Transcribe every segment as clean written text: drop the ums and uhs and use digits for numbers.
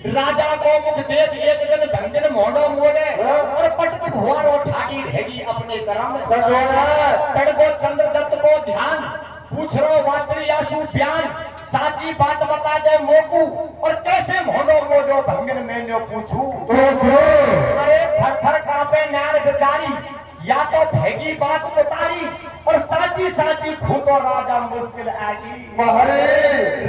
राजा को मुख देख एक दिन धंगन मोड़ो मोड़े और पटक भुआरो ठागी रहेगी अपने कर्म तड़को चंद्रदत्त को ध्यान पूछ रो वात्री आंसू बयान साची बात बता दे मोकू और कैसे मोड़ो मोड़ो भंगन में न्यो पूछू अरे थर थर कांपे नार बेचारी या तो भेगी बात उतारी और साची साची खूतो राजा मुश्किल आगी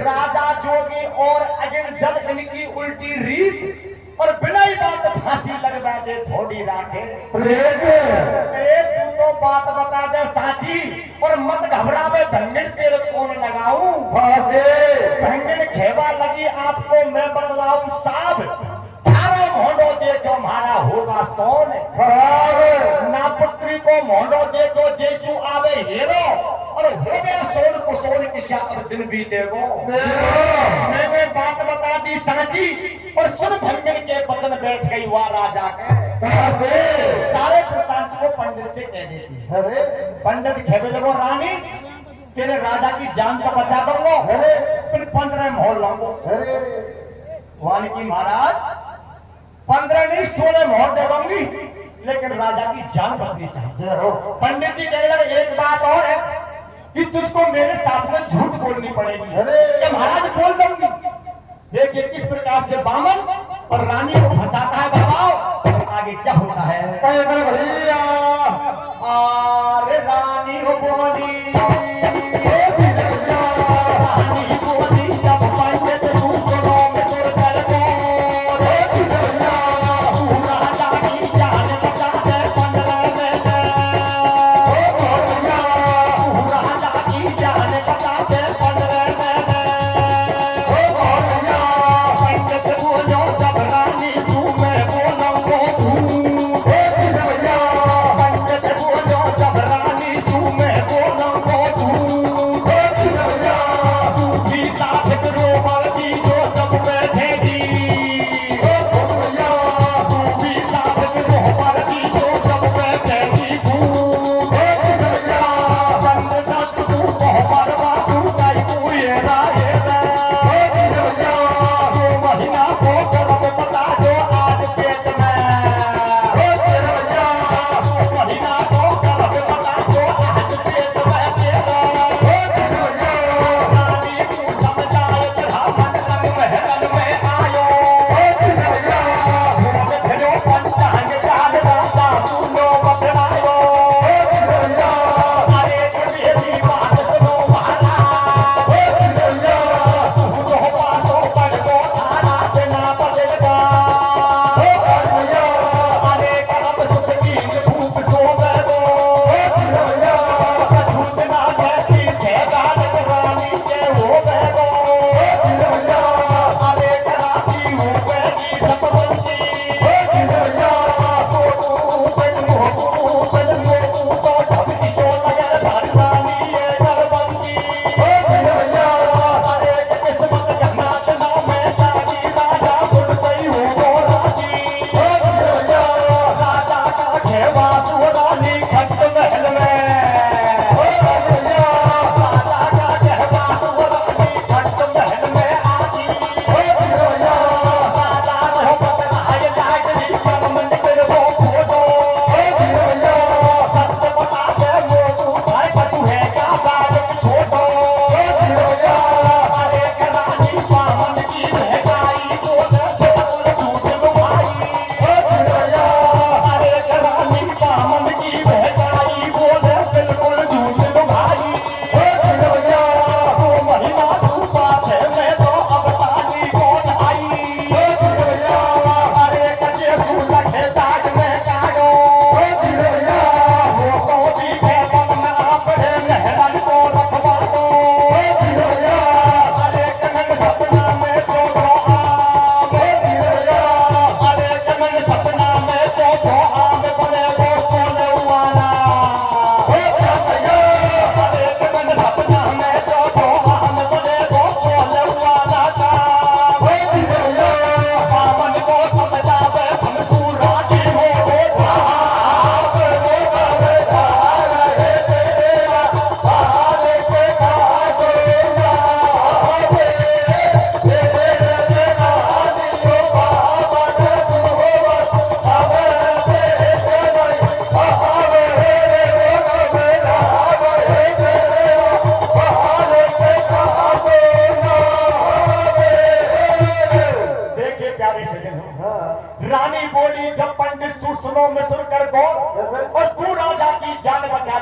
राजा जोगी और अगिन जल इनकी उल्टी रीत और बिना ही बात फांसी लगवा दे थोड़ी राखे अरे तू तो बात बता दे साची और मत घबरावे भंगन तेरे कौन लगाऊं भंगन खेवा लगी आपको मैं बतलाऊं साहब मोहडो देखो हमारा होगा सोन ना पुत्री को मोहडो देखो जैसू आवे हीरो और होवे सोन को सोन की अब दिन बीतेगो मैंने बात बता दी साची और सुन भंगन के वचन बैठ गई वह राजा के सारे वृतांत को पंडित से कह देती पंडित खेवे लगो रानी तेरे राजा की जान तो बचा दूंगा फिर 15 मोहर लाऊंगा वाल्मीकि महाराज 15 नहीं 16 मोहर दे दूंगी लेकिन राजा की जान बचनी चाहिए। पंडित जी कहने लगे एक बात और है कि तुझको मेरे साथ में झूठ बोलनी पड़ेगी। कि महाराज बोल दूंगी। देखिए किस प्रकार से बामन और रानी को फंसाता है बाबा आगे क्या होता है। अरे रानी हो बोली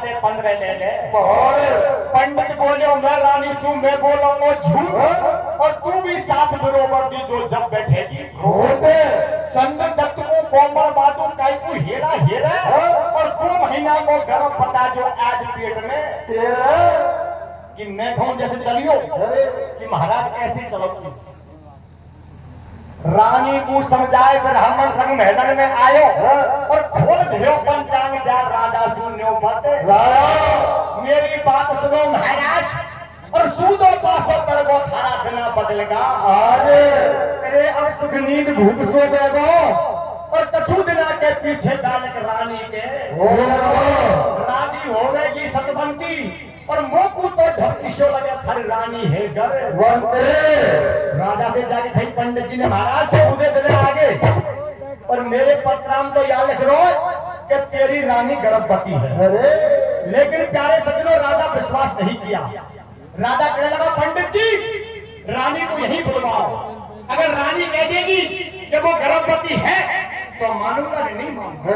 दे 15 ले ले। पंडित बोले मैं रानी सू मैं बोलूंगा झूठ और तू भी साथ बरोबर दी जो जब बैठेगी चंद्रदत्त को कोमर बादू काई को हेरा हेरा और 2 महीना को गर्भ पता जो आज पेट में कि मैं कहूं जैसे चलियो कि महाराज ऐसे चलो। रानी को समझाए ब्राह्मण रंग महलन में आयो और खोल दियो पंचांग जा राजा सुन्यो मत मेरी बात सुनो महाराज और सूदो पासो पड़गो थारा बिना बदलेगा आज तेरे अब सुख नींद भूख सो देगो और कछु दिना के पीछे डालक रानी के राजी हो गएगी सतवंती और मोकू तो ढपकिशो लगे थारी रानी है घर राजा से जाके कही पंडित जी ने महाराज से उदय दिन आगे और मेरे पत्राम तो यहाँ लिख रो कि तेरी रानी गर्भवती है। लेकिन प्यारे सज्जनों राजा विश्वास नहीं किया। राजा कहने लगा पंडित जी रानी को यही बुलवाओ अगर रानी कह देगी कि वो गर्भवती है तो मानूंगा नहीं मानूंगा।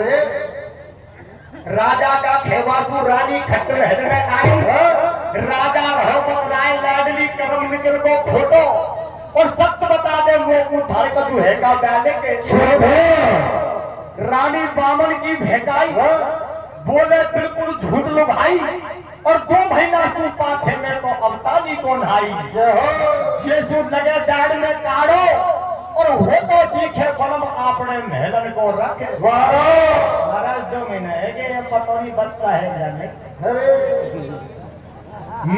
राजा का खेवासु रानी खट्ट महल में आई राजा रहमत राय लाडली करम निकल को खोटो और सत्य बता दे मोकू थार कछु है का बैले के रानी बामन की भेकाई बोले बिल्कुल झूठ लुभाई और 2 महीना सु पाछे में तो अवतारी को नहाई छेसु लगे डाड़ में काढ़ो और हो तो दिखे फलम आपने महलन को रखे महाराज 2 महीने है कि ये पता नहीं बच्चा है जाने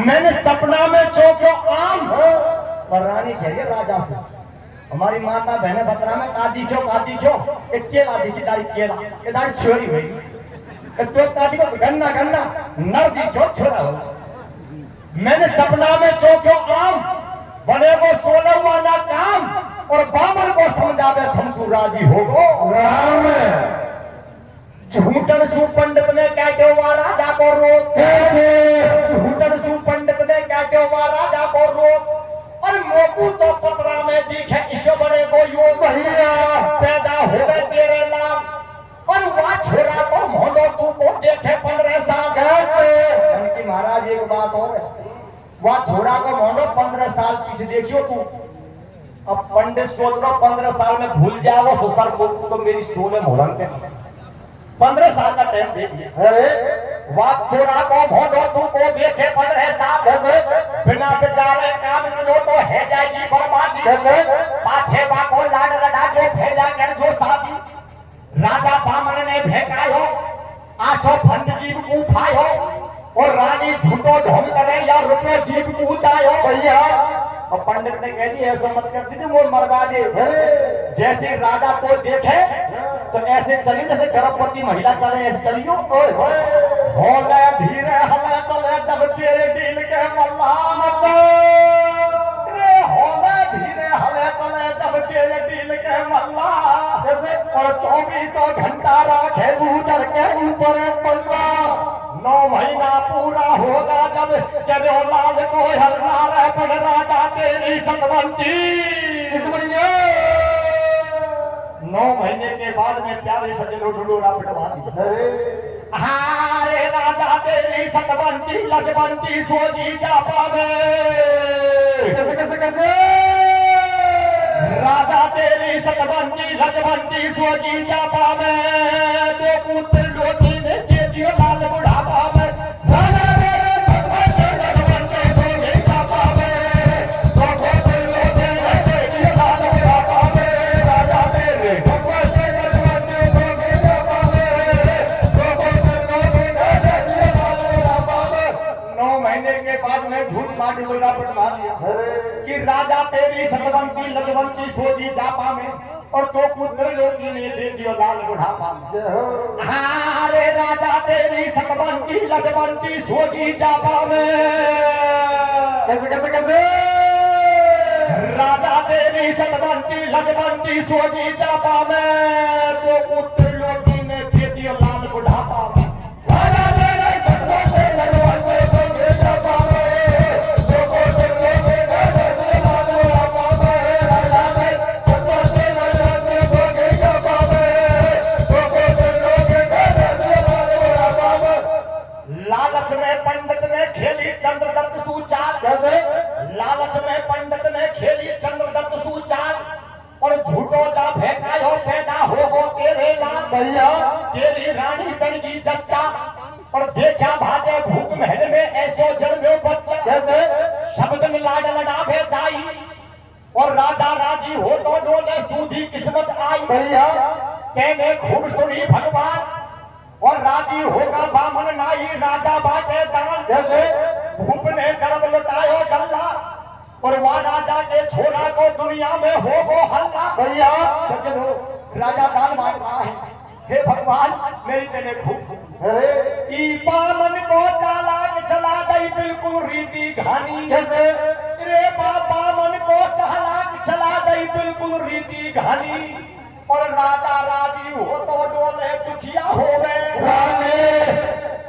मैंने सपना में चौको आम पर रानी कह राजा से हमारी माता बहने बतरा में का दिखो एक केला दिखी दारी केला ये दारी छोरी हुई तो का दिखो गन्ना गन्ना नर दिखो छोरा हो मैंने सपना में चौको आम बने को 16 वाला काम और बाबर को समझावे थमसु राजी होगो राम झूठन सु पंडित ने कहते हुआ राजा को रोक झूठन सु पंडित ने कहते हुआ राजा को रोक और मोकू तो पतरा में दिखे ईश्वर बने को यो भैया पैदा हो गए तेरे लाल और वहां छोरा को मोहनो तू को देखे 15 साल की महाराज एक बात और वहां छोरा को मोहनो 15 साल पीछे देखियो तू अब पंडित सोच रहा 15 साल में भूल जाओ ससुर को तो मेरी 16 मोहरम के 15 साल का टाइम देख अरे वाप छोरा को भोडो तू को देखे 15 साल बिना बेचारे काम करो तो है जाएगी बर्बादी पाछे बा को लाड लड़ा जो फैला कर जो शादी राजा बामन ने भेकायो आछो फंड जीव को उठायो और रानी झूठो ढोंग करे या रुपये जीव को उतायो भैया और पंडित ने कह दी ऐसा मत कर दी वो मरवा दे जैसे राजा को देखे तो ऐसे चली जैसे गर्भवती महिला चले ऐसे चलियो होले धीरे हले चले जब तेरे दिल के मल्ला रे होले धीरे हले चले जब तेरे दिल के मल्ला और 24 घंटा रखे उधर के ऊपर पल्ला 9 महीना पूरा होगा जब तेरे लाल को हल्ला रे पड़ राजा तेरी सतवंती 9 महीने के बाद में प्यारे सज्जनों ढूंढूरा पिटवा दी हारे राजा तेरी सतवंती लजवंती सोजी जापा में कैसे राजा तेरी सतवंती लजवंती सोजी जापा में 2 पुत्र डोटी ने दे दियो लाल बुढ़ापा में राजा तेरे सतवंती लजवंती सोजी जापा में 2 पुत्र डोटी ने दे दियो लाल बुढ़ापा में राजा तेरे सतवंती लजवंती सोजी जापा में 2 पुत्र डोटी ने दे दियो लाल बुढ़ापा में 9 महीने के बाद में झूठ मार डोरा पटवा दिया कि राजा तेरी सतवंती लजवंती सोजी जापा में और 2 पुत्र लोगी ने दे दियो लाल बुढ़ापा में हारे राजा तेरी सतवंती लजवंती सोजी जापा में कैसे राजा तेरी सतवंती लजवंती सोजी जापा में 2 पुत्र लोगी ने दे दियो लाल बुढ़ापा में राजा तेरी सतवंती लजवंती सोजी जापा में ने खेली चंद्रदत्त सुचाल, लालच में पंडित ने खेली चंद्रदत्त सुचाल, और झूठो जा फेंकायो पैदा होगो तेरे लाल भैया, तेरी रानी बन की जच्चा, और देखा भाजे भूख महल में ऐसो जन्मे बच्चा, शब्द में लाड लड़ावे दाई, और राजा राजी हो तो डोले सूधी किस्मत आई भैया, कहने खूब सुनी भगवान, और राजी होगा बामन नाई, राजा बाटे दान, भूप ने गर्भ लुटायो गल्ला, और वह राजा के छोरा को दुनिया में हो गो हल्ला भैया। सजनो राजा दान बांट रहा है, हे भगवान मेरी तेने खूब अरे बामन को चालाक चला दई बिल्कुल रीति घानी, रे बामन को चालाक चला दई बिल्कुल रीति घानी, और राजा राजी हो तो डोले दुखिया हो गए,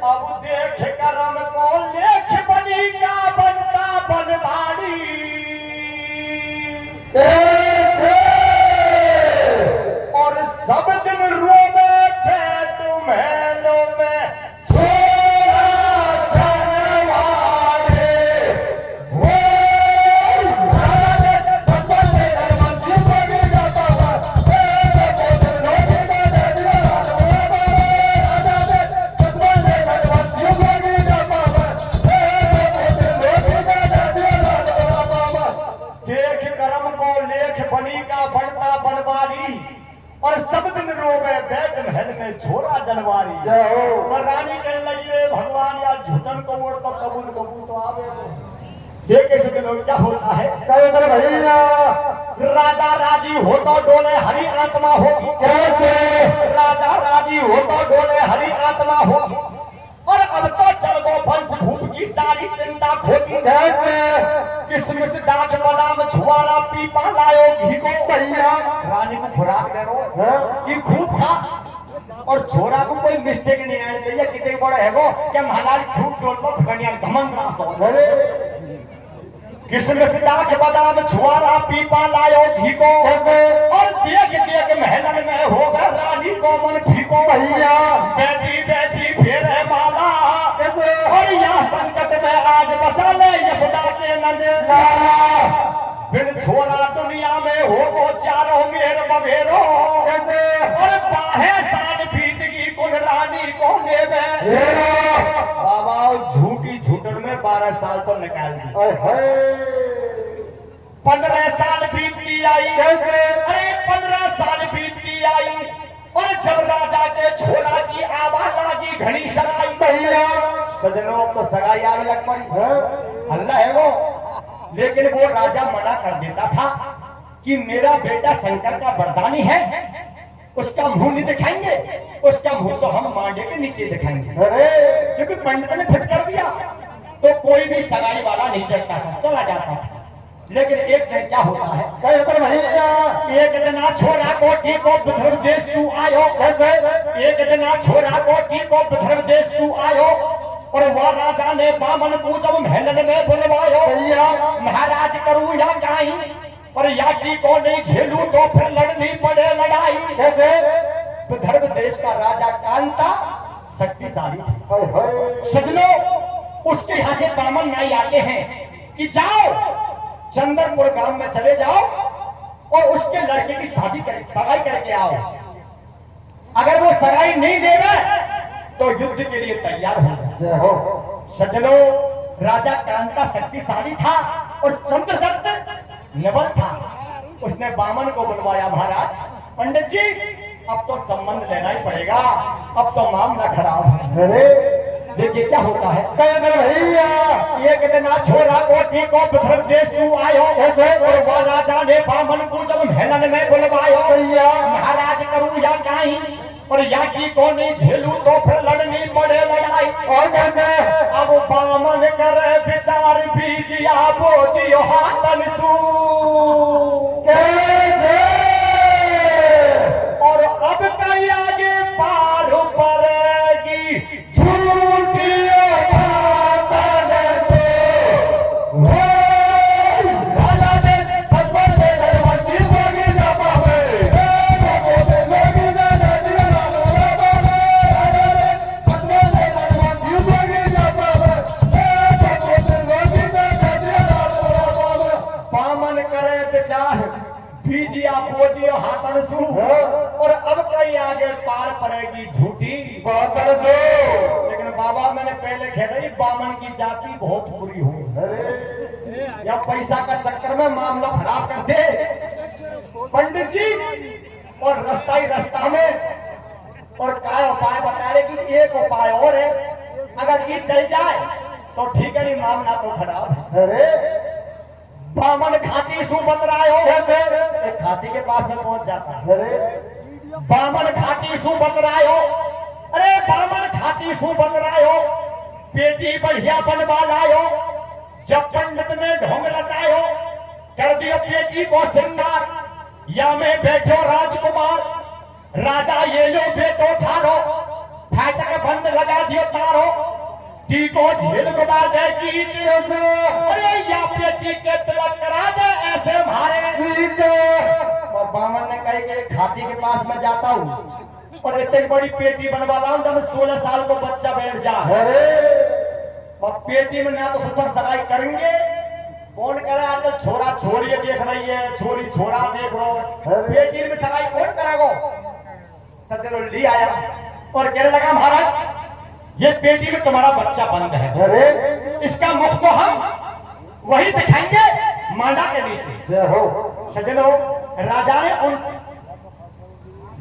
अब देख करम को लेख बनी का बनता बनवाड़ी, और सब दिन रोवे पेट महलों में छोरा जनवारी, और रानी कहने लगी रे भगवान यार झूठन को मोड़ तो कबूल कबूल तो आवे, देखे से लोग क्या होता है भैया, राजा राजी हो तो डोले हरी आत्मा होगी, राजा राजी हो तो डोले हरी आत्मा होगी, और अब तो चल गो वंश भूप की सारी चिंता खोगी, किसमिस दाख बादाम छुआरा पीपा लायो घी को भैया, रानी को खुराक दे रो ये खूब खा, और छोरा को कोई मिस्टेक नहीं आना चाहिए, कितने बड़ा है वो कि महाराज खूब टोल लो घनिया घमंड रास हो, किसमिस दाख बादाम छुआरा पीपा लायो घी को, और देख देख महलन में होगा रानी को मन ठीको भैया, बैठी बैठी फेर है माला, और यहाँ संकट में आज बचा ले यशोदा के नंद लाला, बिन छोरा दुनिया में होगो चारों मेर बभेरो, और बाहे साल बीत की कुल रानी को ले बाबा झूठी झूठन में 12 साल तो निकाल दी, 15 साल बीतती आई, अरे 15 साल बीतती आई, और जब राजा के छोरा की आवाज लागी घनी सगाई भैया, सजनों तो सगाई आवे लग पड़ी, अल्लाह है वो, लेकिन वो राजा मना कर देता था कि मेरा बेटा शंकर का वरदानी है, उसका मुंह नहीं दिखाएंगे, उसका मुंह तो हम मांडे के नीचे दिखाएंगे, क्योंकि पंडित ने फिट कर दिया तो कोई भी सगाई वाला नहीं डरता था, चला जाता था। लेकिन एक दिन क्या होता है, एक दिन छोरा कोठी को विदर्भ देश आयो, एक दिन छोरा कोठी को विदर्भ देश आयो, और वह राजा ने बामन को जब महलन में बुलवायो, महाराज करूं या गाई, और यात्री को नहीं झेलू तो फिर लड़नी पड़े लड़ाई, विदर्भ देश का राजा कांता शक्तिशाली था। सजनों उसके यहाँ से बामन नाई आते हैं कि जाओ चंद्रपुर गांव में चले जाओ और उसके लड़के की सगाई करके आओ, अगर वो सगाई नहीं देगा तो युद्ध के लिए तैयार हो जाओ। सज्जनों राजा कांता शक्तिशाली था और चंद्रदत्त निबल था, उसने बामन को बुलवाया, महाराज पंडित जी अब तो संबंध लेना ही पड़ेगा, अब तो मामला खराब है। देखिए क्या होता है, भैया एक दिन छोरा कोठी को विदर्भ देश आयो, और वह राजा ने बामन को जब महलन में बुलवायो, महाराज करूं या गाई, और याकी को नहीं झेलू तो फिर लड़नी पड़े लड़ाई, और अब बामन करे विचार बीजिया बोदियो हाथन सू, और अब कहीं आगे पार पड़ेगी झूठी बो दियो हाथन सू और अब कहीं आगे पार पड़ेगी झूठी बातन सो। लेकिन बाबा मैंने पहले कह रही बामन की जाति बहुत बुरी हुई या पैसा का चक्कर में मामला खराब कर दे पंडित जी। और रास्ता ही रास्ता में और क्या उपाय बता रहे कि एक उपाय और है, अगर ये चल जाए तो ठीक है, नहीं मामला तो खराब है। अरे बामन खाती सू बतराए हो एक खाती के पास में पहुंच जाता है। अरे बामन खाती सू बतराए हो, अरे बामन खाती सू बतराए हो, बेटी बढ़िया बनवा लायो। जब पंडित ने ढोंग रचायो कर दियो बेटी को श्रृंगार, या में बैठो राजकुमार, राजा ये लो बेटो थारो, फाटक बंद लगा दियो तारो, टीको झेल गुबा दे की अरे या बेटी के तिलक करा दे ऐसे मारे। और बामन ने कही कि खाती के पास में जाता हूँ और इतनी बड़ी पेटी बनवा लाऊं जब 16 साल को बच्चा बैठ जाए। और पेटी में ना तो ससुर सगाई करेंगे, कौन करे आजकल छोरा छोरी देख रही है, छोरी छोरा देख रहा है, पेटी में सगाई कौन करेगा। सचलो ली आया और कहने लगा महाराज ये पेटी में तुम्हारा बच्चा बंद है, अरे इसका मुख तो हम वही दिखाएंगे मांडा के नीचे। सजनो राजा ने उन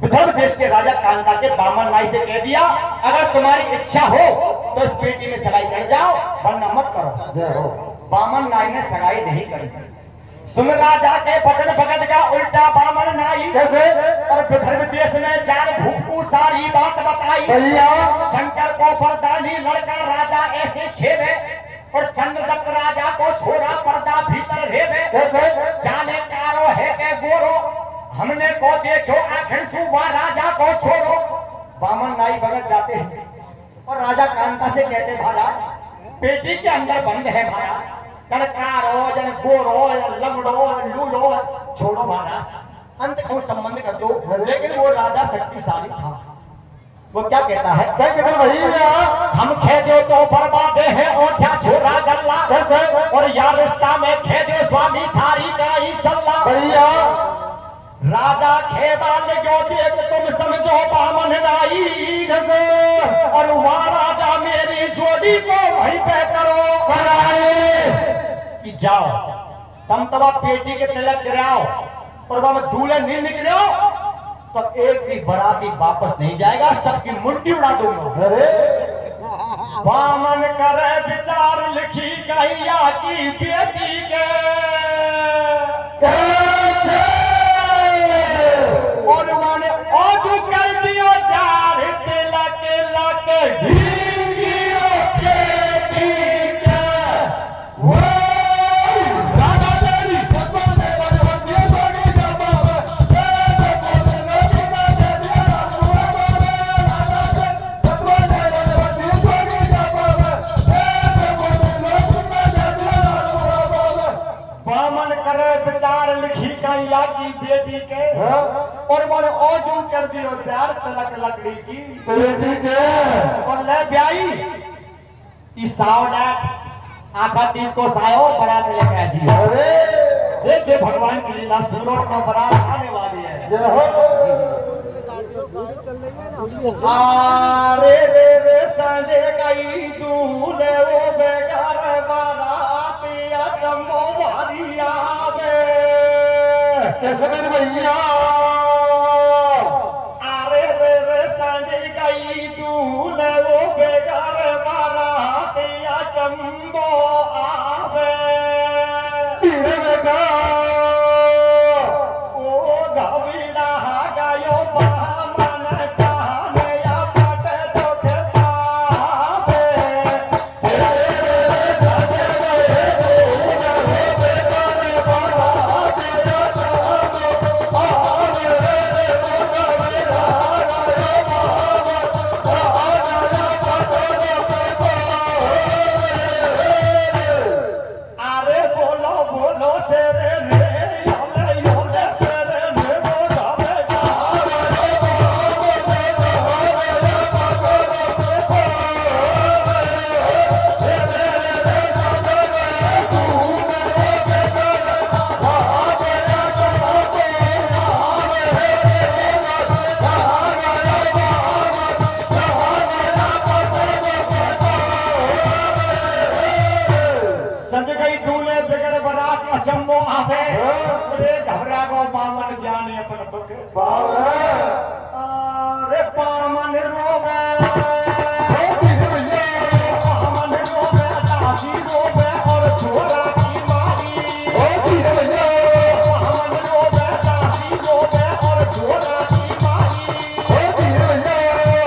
विदर्भ देश के राजा कांता के बामन नाई से कह दिया अगर तुम्हारी इच्छा हो तो इस पेटी में सगाई कर जाओ वरना मत करो। बामन नाई ने सगाई नहीं करी। सुन राजा के वचन भगत का उल्टा बामन नाई और विदर्भ देश में जान भूखू सारी बात बताई। शंकर को वरदानी लड़का राजा ऐसे खेले और चंद्रदत्त राजा को छोड़ा पर्दा भीतर रेबे। जाने कारो है के गोरो हमने को देखो आखिर सुबह राजा को छोड़ो। बामन नाई भगत जाते हैं और राजा कांता से कहते महाराज पेटी के अंदर बंद है महाराज, कड़कारो जन गोरो लंगड़ो लूलो छोड़ो महाराज अंत को संबंध कर दो। लेकिन वो राजा शक्तिशाली था, वो क्या कहता है क्या कहता भैया हम खेदे तो बर्बादे है और क्या छोरा गल्ला और यार रिश्ता में खेदे स्वामी थारी का ही सल्ला। भैया राजा खेबाल जो देख तुम समझो बामन नाई और वहां राजा मेरी जोड़ी को वहीं पे करो कि जाओ तुम तब पेटी के तिलक गिराओ और वहां दूल्हे नहीं निकलो तो एक भी बराती वापस नहीं जाएगा, सबकी मुंडी उड़ा दूंगा। अरे बामन करे विचार लिखी गैया की बेटी के और माने आजू कर दियो जार तिलक लक भीगियो बेटी के वो राजा तेरी बामन करे विचार लिखी गैया की बेटी के और मैंने औजू कर दियो चार तलक लकड़ी की बेटी के और ले ब्याई आखा तीज को सायो बरात लेके आ जियो। अरे देखिए भगवान की लीला सूरत को बरात आने वाली है। अरे रे रे संजे गई दूल्हे वो बेकार बारातिया चम्बो भारी आवे कैसे मेरे भैया अरे रे रे संजे गई दूल्हे वो बेकार बारातिया चम्बो आवे धीरे बेकार ओ घबीड़ा गयो बामन जाने या पट दो के पावे संज गई दूल्हे बगैर बारात अचम्मो आवे अरे घबरा गो बामन जाने अपन दुख अरे बामन रोवे बामन रोवे दासी रोवे और छोरा की मारी बामन रोवे दासी रोवे और छोरा की मारी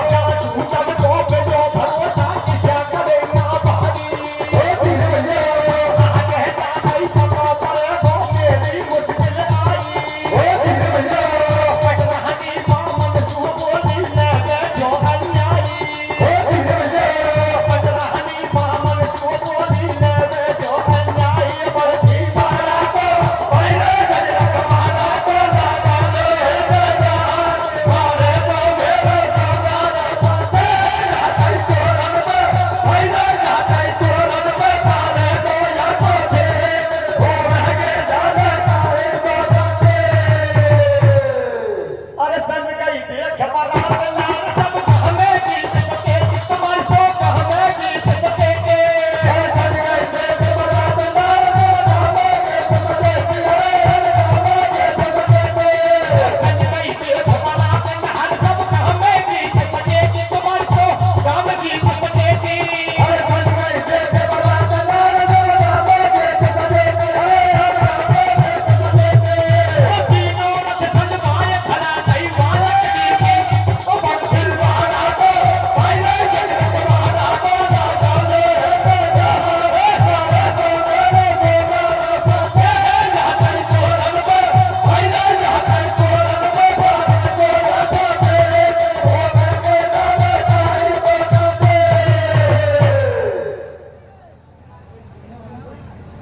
क्या झूठन को पे जो भरोसा किसा करे ना भारी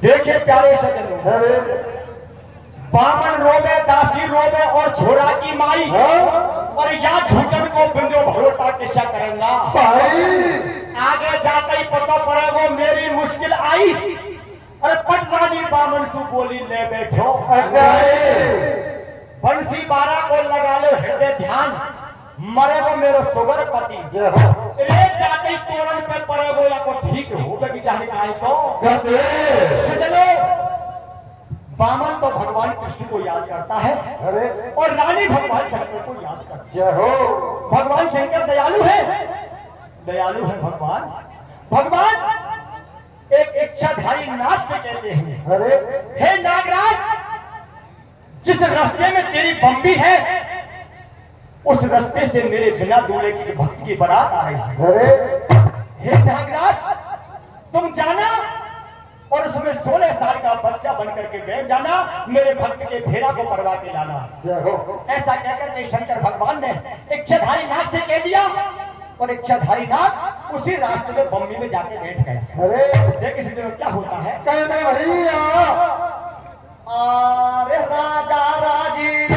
देखे प्यारे सजनों बामन रोवे दासी रोवे और छोरा की माई और या झूठन को बिंदो भरोटा किस्सा करेगा भाई आगे जाते ही पता पड़ेगा मेरी मुश्किल आई अरे पटरानी बामन सु बोली ले बैठो बंसी बारा को लगा लो हृदय ध्यान मरेगो मेरो सुगर पति रे जाते ही तोरण पे पड़ेगो या को ठीक होगा कि चाहे काई तो सजनो बामन तो भगवान कृष्ण को याद करता है अरे और रानी भगवान शंकर को याद करती है भगवान शंकर दयालु है भगवान भगवान एक इच्छाधारी नाग से कहते हैं अरे हे नागराज जिस रास्ते में तेरी बम्बी है उस रास्ते से मेरे बिना दूल्हे की भक्त की बारात आ रही है अरे हे नागराज तुम जाना और उसमें 16 साल का बच्चा बनकर के बैठ जाना मेरे भक्त के फेरा को करवा के लाना ऐसा कहकर के शंकर भगवान ने इच्छाधारी नाग से कह दिया और इच्छाधारी नाग उसी रास्ते में बम्बी में जाके बैठ गए अरे देखिए सज्जनों क्या होता है भैया अरे राजा राजी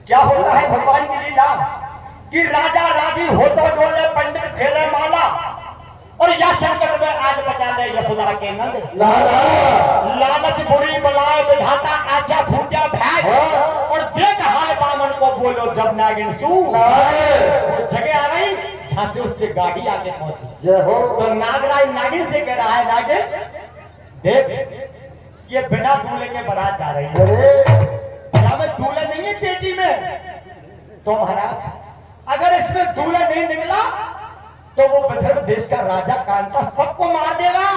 क्या होता है भगवान की लीला कि राजा राजी हो तो डोले पंडित फेरे माला और या संकट में आज बचा ले यशोदा के नंद लालच बुरी बलाए विधाता आचा फूटा भाग और देख हाल बामन को बोलो जब नागिन सू वो जगह आ रही जहां से उससे गाड़ी आके पहुंची जय हो तो नागराज नागिन से कह रहा है नागिन देख ये बिना दूल्हे के बारात जा रही है में दूल्हा नहीं है पेटी में तो महाराज अगर इसमें दूल्हा नहीं निकला तो वो विदर्भ देश का राजा कांता सबको मार देगा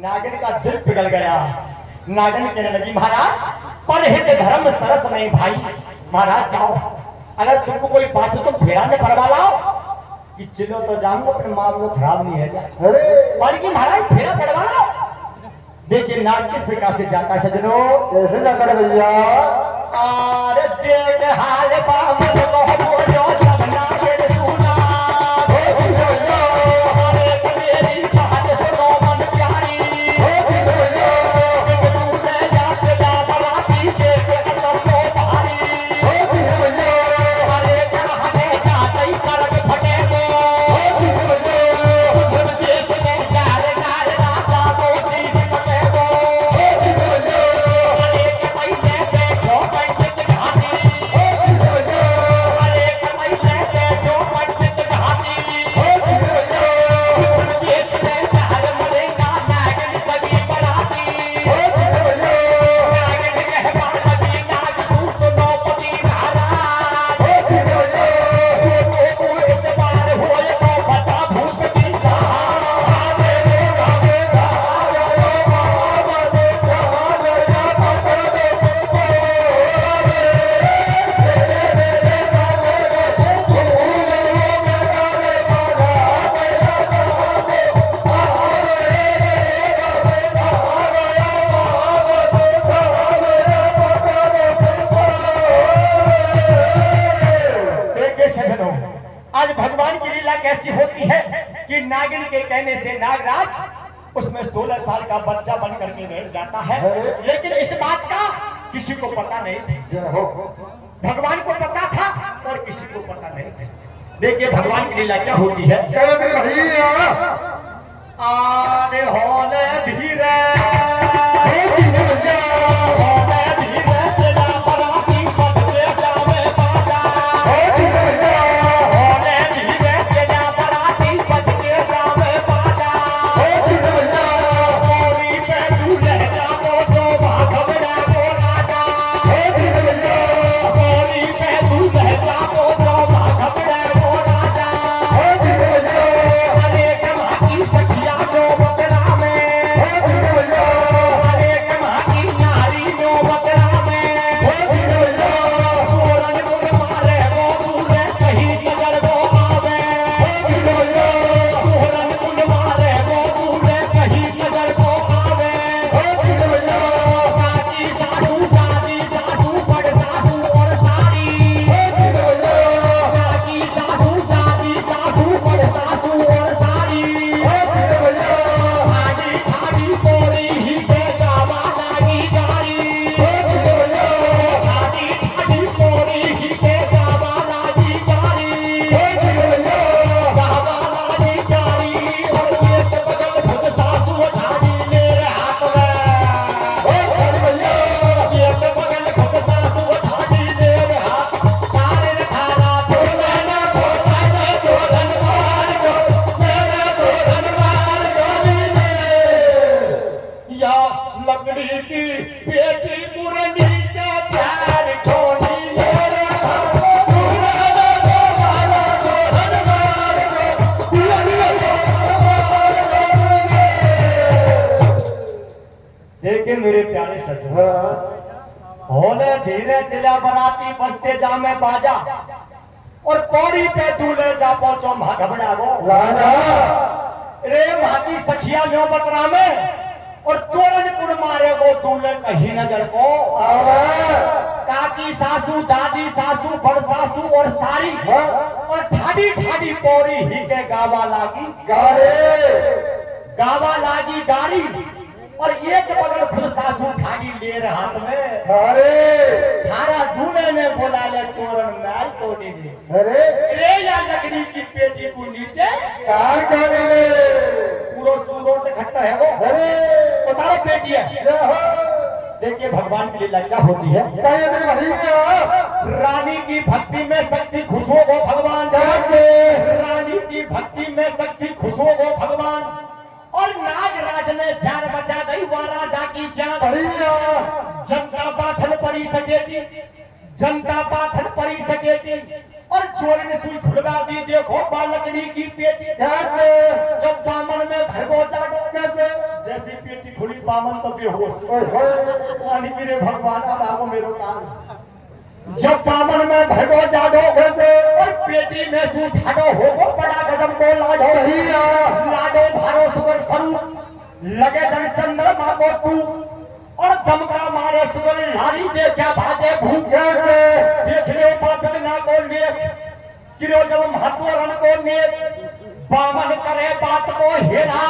नागिन का दिल पिघल गया नागिन कहने लगी महाराज परहित धर्म सरस नहीं भाई महाराज जाओ अगर तुमको कोई बात हो तो फेरा में करवा लाओ कि चलो तो जाऊंगा अपने मामलो खराब नहीं है अरे महाराज फेरा करवा लाओ देखिए नाग किस प्रकार से जाता है सजनों कैसे जाता है भैया अरे नागिन के कहने से नागराज उसमें 16 साल का बच्चा बन करके बैठ जाता है। लेकिन इस बात का किसी को पता नहीं था, भगवान को पता था और किसी को पता नहीं था। देखिए भगवान की लीला क्या होती है। आरे होले धीरे मेरे प्यारे सज्जन, होले धीरे चला बराती बसते जामे बाजा और पौड़ी पे दूल्हे जा पहुंचो मां घबरा गो राजा रे माती सखिया लो बतरा में और तोरण कुड़ मारे गो दूल्हे कहीं नजर को काकी सासू दादी सासू बड़ सासू और सारी और ठाडी ठाडी पौड़ी ही के गावा लागी गारी और एक बगल खुद सासू ठाडी ले रहा हाथ में। अरे थारा दूल्हे ने बोला ले तोरण मार को दे अरे रे या लकड़ी की पेटी को नीचे कार करने ले पूरा सूरोट खट्टा है वो। अरे उतारो पेटी है। देखिए भगवान की लीला क्या होती है। रानी की भक्ति में शक्ति खुश हो गो भगवान, रानी की भक्ति में शक्ति खुश हो गो भगवान और नागराज ने जान बचा गई वो राजा की जान। जनता बाथन परी सकेती, जनता बाथन परी सकेती और चोर ने सुई खुलवा दी। देखो बालकड़ी की पेटी जब बामन में भरगो जागो कैसे जैसी पेटी खुली बामन तो बेहोश पानी गिरे भगवान अब आओ मेरो कान। जब बामन में भरगो जागो कैसे और पेटी में सू ठाडो होगो बड़ा गजब को लाडो लाडो भारो सुगर स्वरूप लगे जन चंद्रमा को तू और दमका मारे सुगर लारी दे क्या भाजे भूख देखने पापल ना को ले किरो जब महत्वरण को ने बामन करे बात को हेरा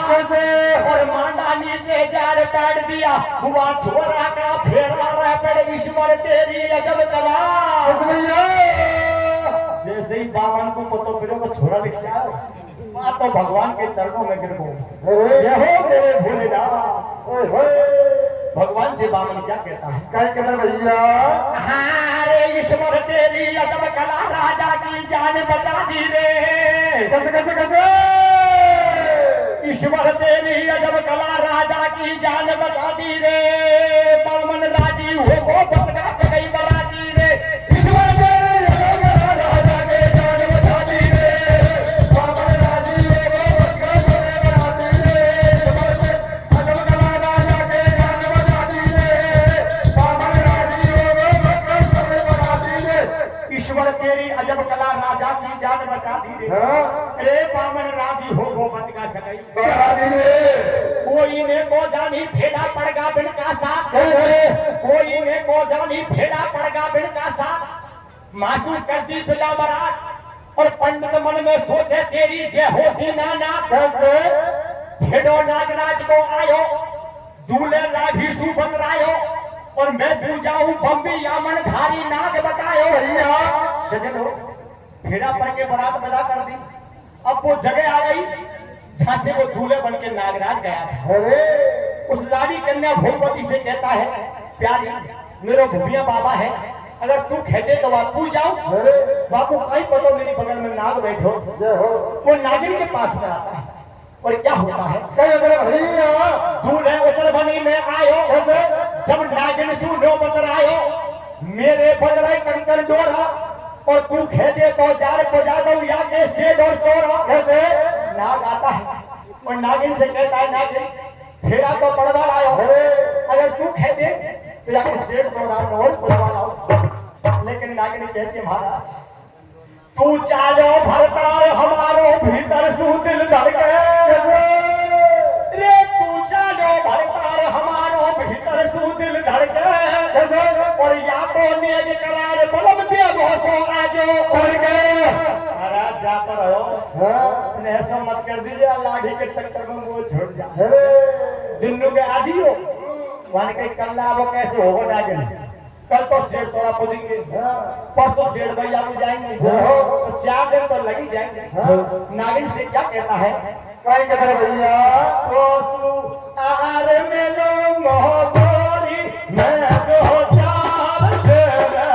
और मांडा नीचे जार काट दिया हुआ छोरा का फेरा रैपड ईश्वर तेरी अजब कला। जैसे ही बामन को पतो फिर को छोरा लिख से आओ तो भगवान के चरणों में गिर गए। यहो मेरे भोलेनाथ भगवान से बामन क्या कहता है। क्या कहता भैया अरे ईश्वर तेरी अजब कला राजा की जान बचा दी रे। कैसे ईश्वर तेरी अजब कला राजा की जान बचा दी रे। बामन राजी हो गो बच का सगई बना दी रे। ईश्वर तेरी अजब कला राजा की जान बचा दी रे। बामन राजी हो गो बच का सगई बना दी रे। अजब कला राजा की जान बचा दी रे। बामन राजी हो गो बच का सगई बना दी रे। ईश्वर तेरी अजब कला राजा की जान बचा दी रे। अरे बामन राजी हो गो बच का सगई कोई ने को जानी फेड़ा पड़गा बिन का साथ कोई ने को जानी फेड़ा पड़गा बिन का साथ मासूम कर दी बिला बरात और पंडित मन में सोचे तेरी जय हो दीनानाथ। कैसे भेड़ो नागराज को आयो, दूल्हे लाभी सुबन रायो, और मैं पूजाऊं बम्बी यामन धारी नाग बतायो। भैया सजन हो, फेरा पर के बारात बजा कर दी। अब वो जगह आ गई जहां से वो दूल्हे बन के नागराज गया था। अरे उस लाड़ी कन्या भोगवती से कहता है, प्यारी मेरे भूमिया बाबा है, अगर तू कहते तो बापू जाऊं। अरे बापू कहीं पतो मेरी बगल में नाग बैठो। जय हो वो नागिन के पास में आता है और क्या होता है, कहीं अगर भैया दूल्हे उतर बनी में आयो। कैसे जब नागिन सुनो बतरायो, मेरे बदरे कंकर डोरा, और तू खेदे तो जार बजा दो या के सेड और चोरा। कैसे नाग आता है और नागिन से कहता है, नागिन फेरा तो पड़वा लायो, अरे अगर तू खेदे तो या के सेड चोरा और पड़वा लाओ। लेकिन नागिन कहती है, महाराज तू चालो भरतार हमारो भीतर सु दिल धड़के। रे तू चालो भरतार हमारो भीतर सु दिल धड़के। और या तो नेग करार बलम दे घोसो आजो पड़ गए। महाराज जाता रहो, हाँ ऐसा मत कर दीजिए लाठी के चक्कर में वो छोड़ जा। अरे दिनों के आज ही हो मान के कल वो कैसे होगा नागिन। कल तो शेर चौरा पूजेंगे, हाँ परसों शेर भैया को जाएंगे, तो 4 दिन तो लग ही जाएंगे। हाँ नागिन से क्या कहता है, कहीं कहते भैया आहार में लो मोहरी मैं दो चार तेरे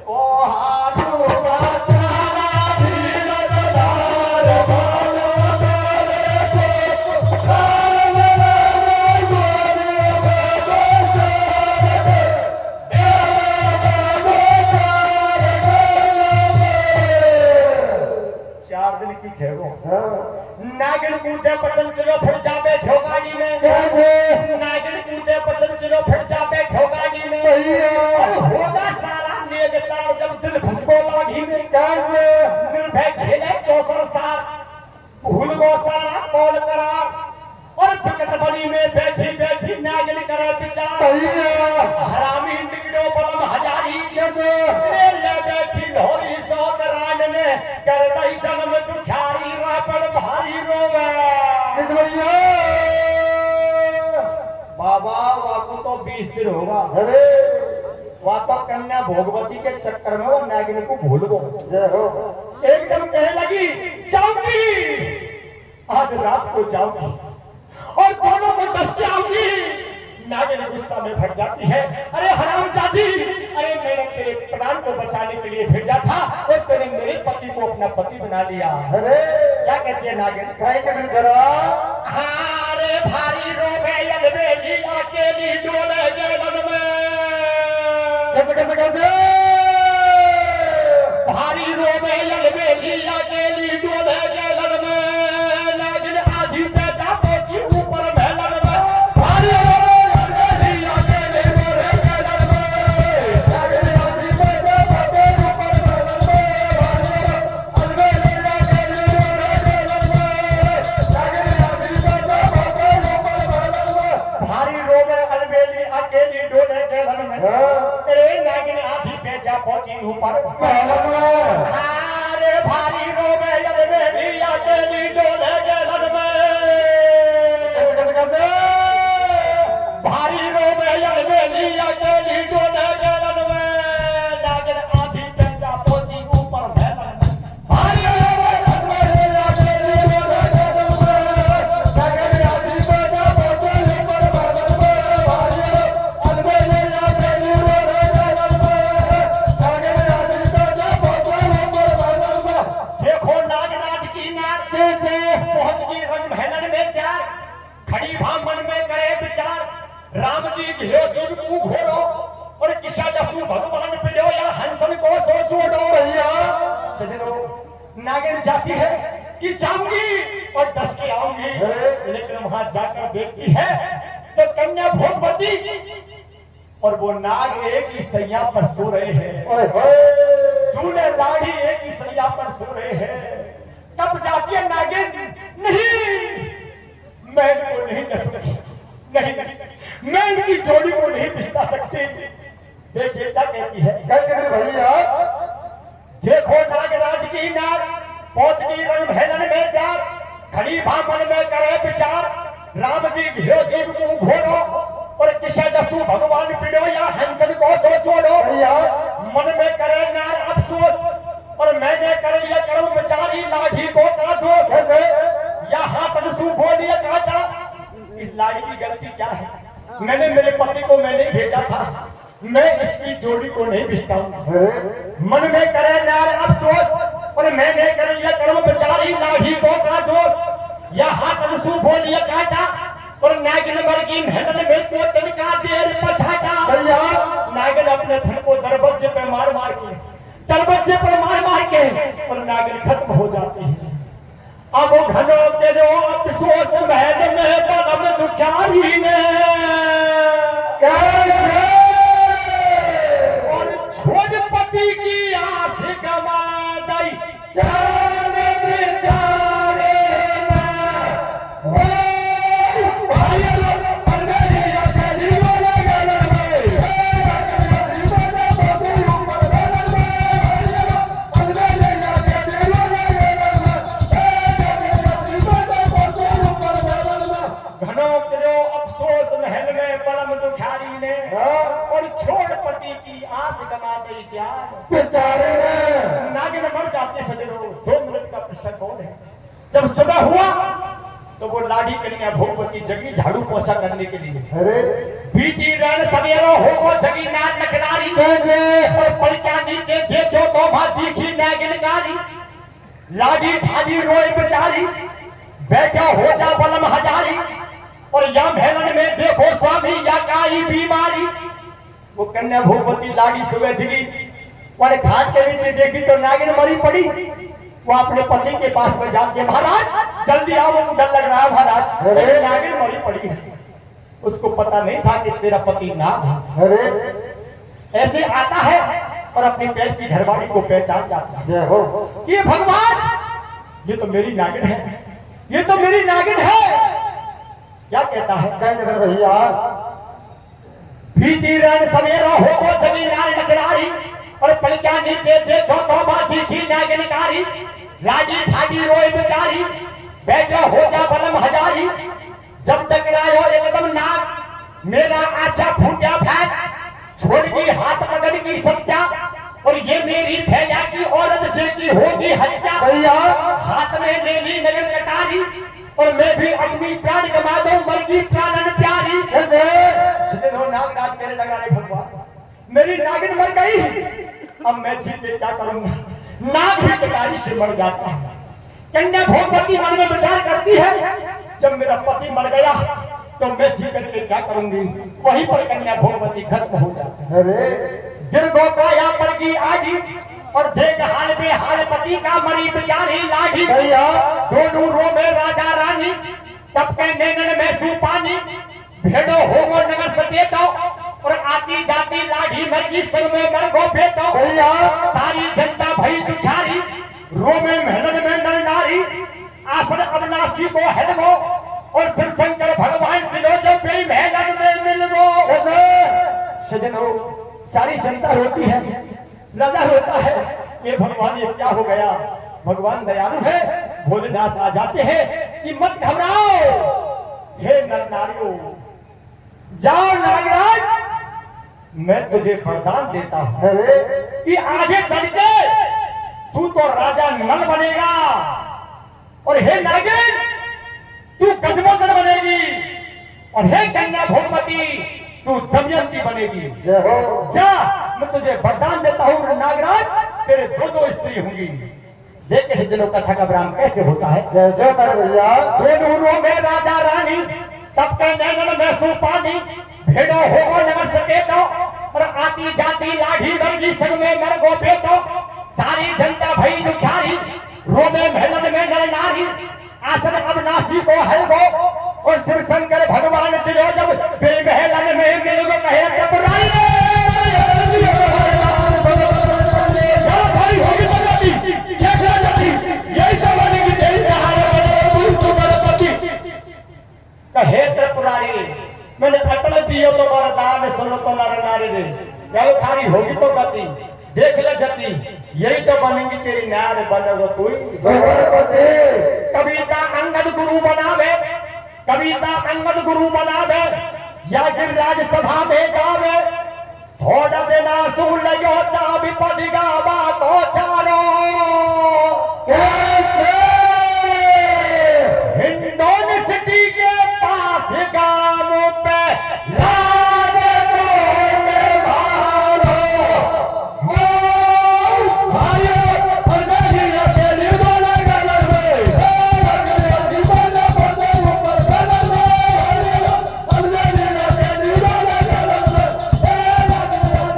ओ हारू बाचारा धीर दलार बोलो की ठहरो। नागिन कूदे पचन चलो फिर जा बैठो गाड़ी में। नागिन कूदे पचन चलो फिर जा बैठो गाड़ी में। और होगा सारा नेग चार जब दिल फंसको लाठी में। निर्भय खेले 64 साल भूल गो सारा कॉल करा। और विकट बनी में बैठी बैठी नागिन करे विचार। हरामी निकलो बलम हजारी ले बैठी ढोरी सौत रान में कर दई जन्म दुखारी रापड़ भारी रोवे। बाबा वाको तो 20 दिन होगा। वह तो कन्या भोगवती के चक्कर में वो नागिन को भूल गो। एकदम कहने लगी जाऊंगी, आज रात को जाऊंगी और दोनों को डस के आऊंगी। नागिन गुस्सा में भर जाती है, अरे हरामजादी, अरे मैंने तेरे प्राण को बचाने के लिए भेजा था और तेरे मेरे पति को अपना पति बना लिया। क्या कहती है नागिन, हारे भारी रोबे अलबेली अकेली डोले गगन में। कैसे भारी रोबे अलबेली अकेली डोले गगन में। नागिन आधी पे जा पहुंची ऊपर महलन में। भारी अकेली डोले गगन में। अरे नागिन आधी पे जा पहुंची ऊपर अरे भारी रोबे अलबेली अकेली डोले गगन में। भारी रोबे अलबेली अकेली डोले गगन में। नागिन आधी पे जा पहुंची ऊपर महलन में। भारी रोबे अलबेली अकेली डोले गगन में। नागिन आधी पे जा पहुंची ऊपर महलन में। देखो नागराज की नाक पहुंच गई रंग महलन में चार। खड़ी भाम मन में करे विचार, राम जी घिरो जीव को घोड़ो और किसा जसु भगवान पिड़ो या हंसन को सो जोड़ो। सजनो नागिन जाती है कि जाऊंगी और डस के आऊंगी, लेकिन वहां जाकर देखती है तो कन्या भोगवती और वो नाग एक ही सैया पर सो रहे हैं। दूल्हे लाड़ी एक ही सैया पर सो रहे हैं। तब जाती है नागिन, नहीं मैं इनको नहीं डसूंगी, नहीं मैं इनकी जोड़ी को नहीं बिछा सकती। देखिए क्या कहती है, क्या कहते भैया? देखो नागराज की नार पहुंच गई रंग भैलन में जार, खड़ी भामन में करे विचार, राम जी घिरो जीव को घोरो और किसा जसु भगवान पिड़ो या हंसन को सो छोड़ो। भैया मन में करे नार अफसोस और मैंने कर लिया कर्म बेचारी, लाठी को का दोष कैसे? या हाथ नसू बोलिए काटा। इस लाड़ी की गलती क्या है? मैंने मेरे पति को मैंने भेजा था, मैं इसकी जोड़ी को नहीं बिछता हूँ। अरे मन में करे नार अफसोस और मैंने कर लिया कर्म बेचारी, लाठी को का दोष या हाथ नसू बोलिए काटा और नागिन मरगी मेहनत में को तनिका देर पछाटा। भैया नागिन अपने धन को दरबज्जे पे मार मार के, दरबज्जे पर मार मार के और नागिन खत्म हो जाती है। अब घनो तेरो अफसोस महल में बलम दुखारी ने कैसे? और छोड़ पति की आस गवा दई, जान बेचारे ना हो भाई लोग पर गए या गली वाला गला में दीवाना बाबू ऊपर गला में पर गए या गली वाला गला में दीवाना बाबू ऊपर गला में। घनो तेरो अफसोस महल में बलम दुखारी ने और छोड़ पति की आस गवा दई जान बेचारे नागिन मर जाते सजनो। 2 मिनट का प्रसंग और है। जब सुबह हुआ तो वो लाड़ी कन्या भोगवती जगी झाड़ू पोछा करने के लिए। अरे बीती रण सवेरो हो गो जगी नार नखनारी, कैसे? और पलका नीचे देखो तो भात दिखी नागिन कारी, लाड़ी ठाड़ी रोए बेचारी, बैठा हो जा बलम हजारी और या मेहनत में देखो स्वामी या काई बीमारी। वो कन्या भोगवती लाड़ी सुबह जगी और घाट के नीचे देखी तो नागिन मरी पड़ी। वो अपने पति के पास में जाके, महाराज जल्दी आओ, मुझे डर लग रहा है महाराज, अरे! नागिन मरी पड़ी है। उसको पता नहीं था कि तेरा पति नाग है। अरे ऐसे आता है और अपनी पैर की घरवाली को पहचान जाता है जय हो। कि ये भगवान, ये तो मेरी नागिन है, ये तो मेरी नागिन है। क्या कहता है, क्या कहते भैया? भीती रण सवेरा हो गो जगी नार नखनारी और पलका नीचे देखो तो बात दिखी नागिन कारी, लाड़ी ठाड़ी रोए बेचारी, बैठा हो जा बलम हजारी। जब तक रायो एकदम नाग मेरा आछा फूटा फैट, छोड़ दी हाथ मगन की सत्या और ये मेरी फैला की औरत की होगी हत्या। भैया हाथ में ले ली नगन कटारी और मैं भी अपनी प्राण गवा दो मरगी प्राणन प्यारी। कैसे? नागराज कहने लगा, रे भगवान मेरी नागिन मर गई, अब मैं जी के क्या करूंगा? नाग भी कटारी से मर जाता है। कन्या भोगवती मन में विचार करती है, जब मेरा पति मर गया तो मैं जी करके क्या करूंगी? वहीं पर कन्या भोगवती खत्म हो जाती है। अरे गिरगो काया पर की आगी और देख हाल पे हाल पति का मरी बेचारी लाठी। भैया दोनों रो में राजा रानी, तब के नैनन में सुपानी, भेड़ो हो गो नगर सटेटो और आती जाती लाठी मरगी संग में मरगो फेटो। भैया सारी जनता भई दुखारी, रो में मेहनत में नर नारी, आसन अविनाशी को हेलगो और शिव शंकर भगवान जिलो जो बेई मेहनत में मिलगो। सजनो सारी जनता रोती है, राजा रोता है, ये भगवान ये क्या हो गया? भगवान दयालु है, भोलेनाथ आ जाते हैं कि मत घबराओ, हे नर नारियों जाओ नागराज, मैं तुझे वरदान देता हूं अरे कि आगे चल के तू तो राजा नल बनेगा और हे नागिन तू गजमोदर बनेगी और हे कन्या भोगवती तू दमयंती बनेगी। जय हो। जा, मैं तुझे वरदान देता हूँ नागराज, तेरे 2 स्त्री होंगी। देख कैसे जनों कथा का विराम कैसे होता है। कैसे होता है भैया? दोनों रो में राजा रानी, तब के नैनन में सुपानी, भेड़ो होगो नगर सटेटो और आती जाती लाठी मरगी संग में मरगो बेटो। सारी जनता भई दुखारी, रो में मेहनत में नर नारी, आसन अविनाशी को हलगो और शिव शंकर भगवान चलो जब बेमहलन में मिलगो कहे तब कहे त्रिपुरारी मैंने अटल दियो तो बरदान सुनो तो नर नारी रे यारो थारी होगी तो गति देख ले जती यही तो बनेंगी तेरी नार बनोगे कोई भगवती कविता अंगद गुरु बनावे कविता अंगद गुरु बनावे या गिरिराज सभा में गावे थोड़ा देना सू लगो चाबी पद गावा तो चारो कैसे हिंडोनिसिटी के पास गांव पे लागे तोड़ने वालों भाई फरमाइए अकेली वाला गलत में जीवन बंदे ऊपर गलत में फरमाइए अकेली वाला गलत में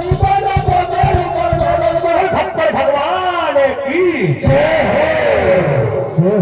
जीवन बंदे ऊपर गलत में भक्त भगवान की जय हो